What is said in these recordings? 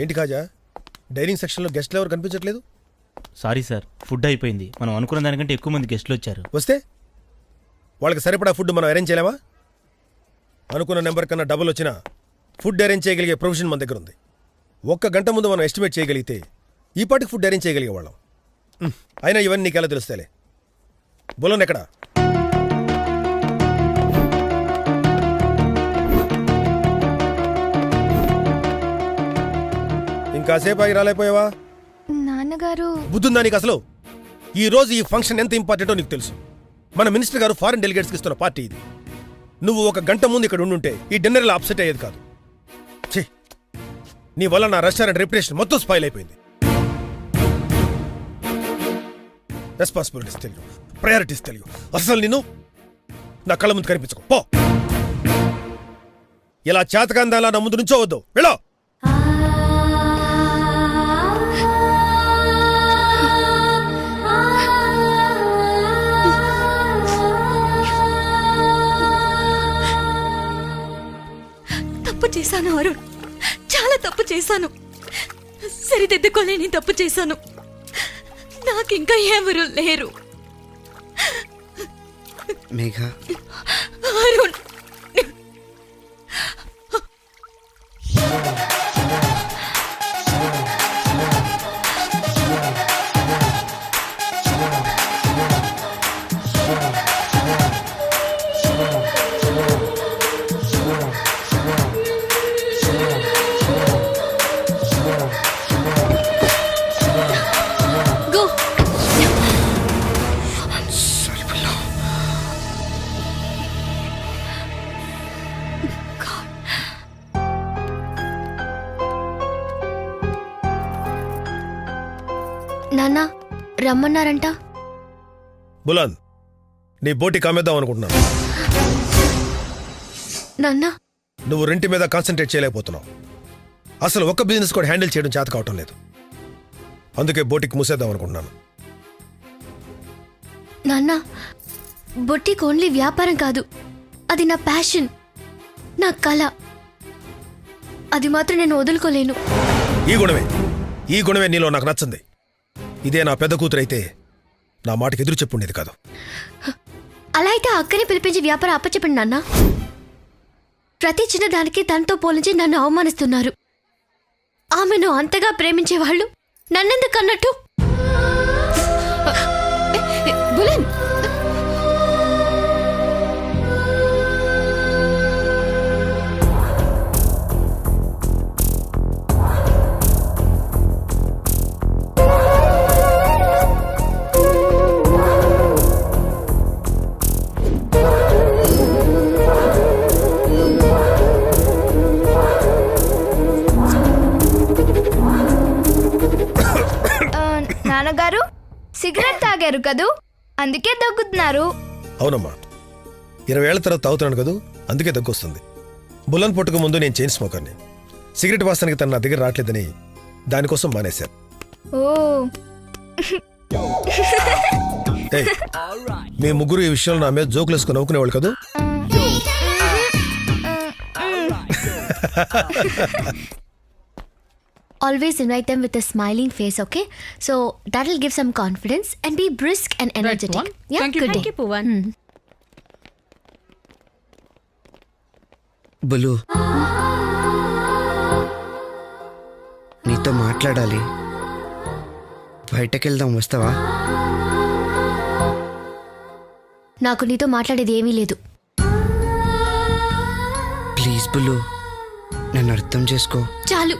ఏంటి కాజా, డైనింగ్ సెక్షన్లో గెస్ట్లు ఎవరు కనిపించట్లేదు? సారీ సార్, ఫుడ్ అయిపోయింది. మనం అనుకున్న దానికంటే ఎక్కువ మంది గెస్ట్లు వచ్చారు. వస్తే వాళ్ళకి సరిపడా ఫుడ్ మనం అరేంజ్ చేయలేమా? అనుకున్న నెంబర్ కన్నా డబుల్ వచ్చినా ఫుడ్ అరేంజ్ చేయగలిగే ప్రొవిజన్ మన దగ్గర ఉంది. 1 గంట ముందు మనం ఎస్టిమేట్ చేయగలిగితే ఈ పాటికి ఫుడ్ అరేంజ్ చేయగలిగే వాళ్ళం. అయినా ఇవన్నీ నీకెలా తెలుస్తాలే. బులన్ ఎక్కడా? ఇంకాసేపు ఆగి రాలేకపోయావా? నాన్నగారు బుద్ధుందా నీకు అసలు? ఈ రోజు ఈ ఫంక్షన్ ఎంత ఇంపార్టెంటో నీకు తెలుసు. మన మినిస్టర్ గారు ఫారెన్ డెలిగేట్స్కి ఇస్తున్న పార్టీ ఇది. నువ్వు 1 గంట ముందు ఇక్కడ ఉండుంటే ఈ డిన్నర్లో అప్సెట్ అయ్యేది కాదు. ఛీ, నీ వల్ల నా రెస్టారెంట్ రెప్యుటేషన్ మొత్తం స్పాయిల్ అయిపోయింది. రెస్పాన్సిబిలిటీస్ తెలియదు, ప్రయారిటీస్ తెలియదు. అసలు నేను నా కళ్ళ ముందు కనిపించకు పో. ఇలా చేతకాందాలా నా ముందు నుంచో వద్దు, వెళ్ళో. తప్పు చేశాను అరుణ్, చాలా తప్పు చేశాను. సరిదిద్దుకోలేని తప్పు చేశాను. నాకింకా ఎవరు లేరు. మేఘ, అరుణ్, నాన్న రమ్మన్నారంట. బులాన్, నీ బోటి కామేద్దాం అనుకుంటున్నాను. నాన్న, నువ్వు రెంటి మీద కాన్సన్ట్రేట్ చేయలేకపోతున్నావు. అసలు ఒక్క బిజినెస్ కూడా హ్యాండిల్ చేయడం చేత కావటం లేదు. అందుకే బోటికి మూసేద్దాం అనుకుంటున్నాను. నాన్న, బొట్టికి ఓన్లీ వ్యాపారం కాదు, అది నా ప్యాషన్, నా కళ. అది మాత్రం నేను వదులుకోలేను. ఈ గుణమే నీలో నాకు నచ్చింది. ఇదే నా పెద్ద కూతురు అయితే నా మాటకి ఎదురు చెప్పుండేది కాదు. అలా అయితే అక్కనే పిలిపించి వ్యాపారం అప్పచెప్పండి నాన్న. ప్రతి చిన్నదానికి తనతో పోలించి నన్ను అవమానిస్తున్నారు. ఆమెను అంతగా ప్రేమించేవాళ్ళు నన్నెందుకు అన్నట్టు? బులన్, నాన్నగారు సిగరెట్ తాగారు కదూ, అందుకే దగ్గుతున్నారు. అవునమ్మా, 20 ఏళ్ల తర్వాత తాగుతున్నాను కదూ, అందుకే దగ్గొస్తుంది. బుల్లన్ పుట్టక ముందు నేను చైన్ స్మోకర్ని. సిగరెట్ వాసనకి తను నా దగ్గర రావట్లేదని దానికోసం మానేశాను. ఓ, ఏయ్, మీ ముగ్గురు ఈ విషయంలో నా మీద జోకులు వేసుకుని నవ్వుకునేవాళ్ళు కదూ. always invite them with a smiling face, okay? So that'll give some confidence and be brisk and energetic. Right, Yeah, thank you, good Poovan. day. Thank you, Poovan. బులు, నీతో మాట్లాడాలి. బయటకెళ్దాం, వస్తావా? నాకు నీతో మాట్లాడేది ఏమీ లేదు. ప్లీజ్ బులు, నన్ను అర్థం చేసుకో. చాలు,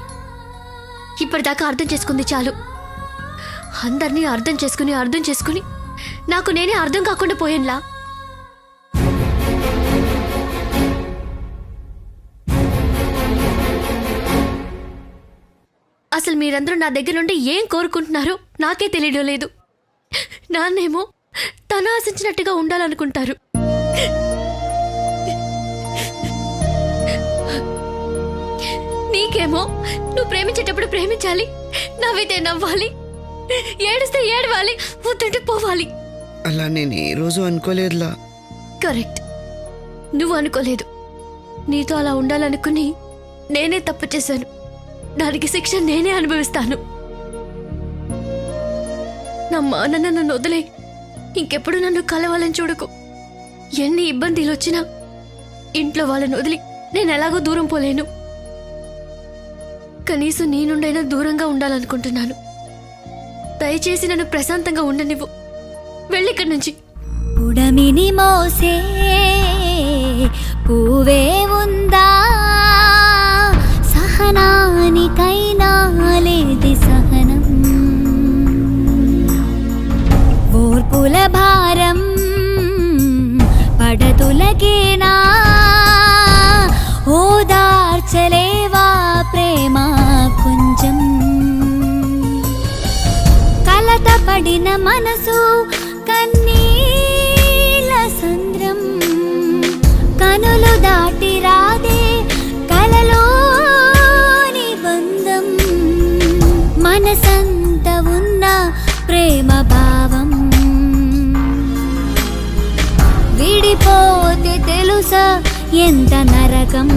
ఇప్పటిదాకా అర్థం చేసుకుంది చాలు. అందరినీ అర్థం చేసుకుని నాకు నేనే అర్థం కాకుండా పోయేలా. అసలు మీరందరూ నా దగ్గర నుండి ఏం కోరుకుంటున్నారో నాకే తెలియడం లేదు. నాన్నేమో తన ఆశించినట్టుగా ఉండాలనుకుంటారు. నీకేమో నువ్వు ప్రేమించేటప్పుడు ప్రేమించాలి, నవ్వితే నవ్వాలి, ఏడిస్తే ఏడవాలి, వద్దంటే పోవాలి. అలా నేను ఏ రోజు అనుకోలేదులా. కరెక్ట్, నువ్వు అనుకోలేదు. నీతో అలా ఉండాలనుకుని నేనే తప్పు చేశాను. దానికి శిక్ష నేనే అనుభవిస్తాను. నా నాన్న నన్ను వదిలే ఇంకెప్పుడు నన్ను కలవాలని చూడకు. ఎన్ని ఇబ్బందులు వచ్చినా ఇంట్లో వాళ్ళని వదిలి నేను ఎలాగో దూరం పోలేను. కనీసం నీ నుండైనా దూరంగా ఉండాలనుకుంటున్నాను. దయచేసి నన్ను ప్రశాంతంగా ఉండనివ్వు. వెళ్ళిక్కడి నుంచి. ఉడమిని మోసే పూవే ఉందా, సహనానికైనా లేది సహనం. ఓర్పుల భారం పడతులకేనా, ఓదార్చలేవా ప్రేమ కొంచెం. కలతపడిన మనసు కన్నీల సంద్రం, కనులు దాటి రాదే కలలోని బంధం. మనసంత ఉన్న ప్రేమ భావం విడిపోతే తెలుసా ఎంత నరకం.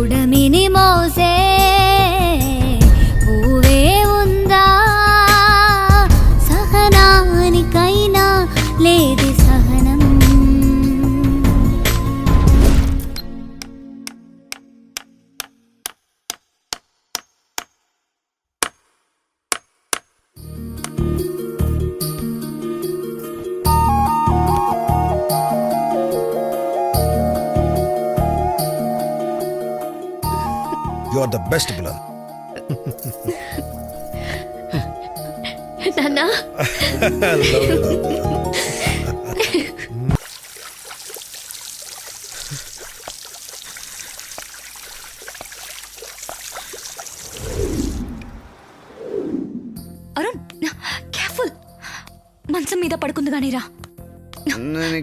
ఉడమిని మోసే పూవే ఉందా, సహనానికైనా లేది సహనం. యు ఆర్ ద బెస్ట్ బులన్. నాన్నా అరుణ్ కేర్ఫుల్, మంచం మీద పడుకుంది గానీరా. నేను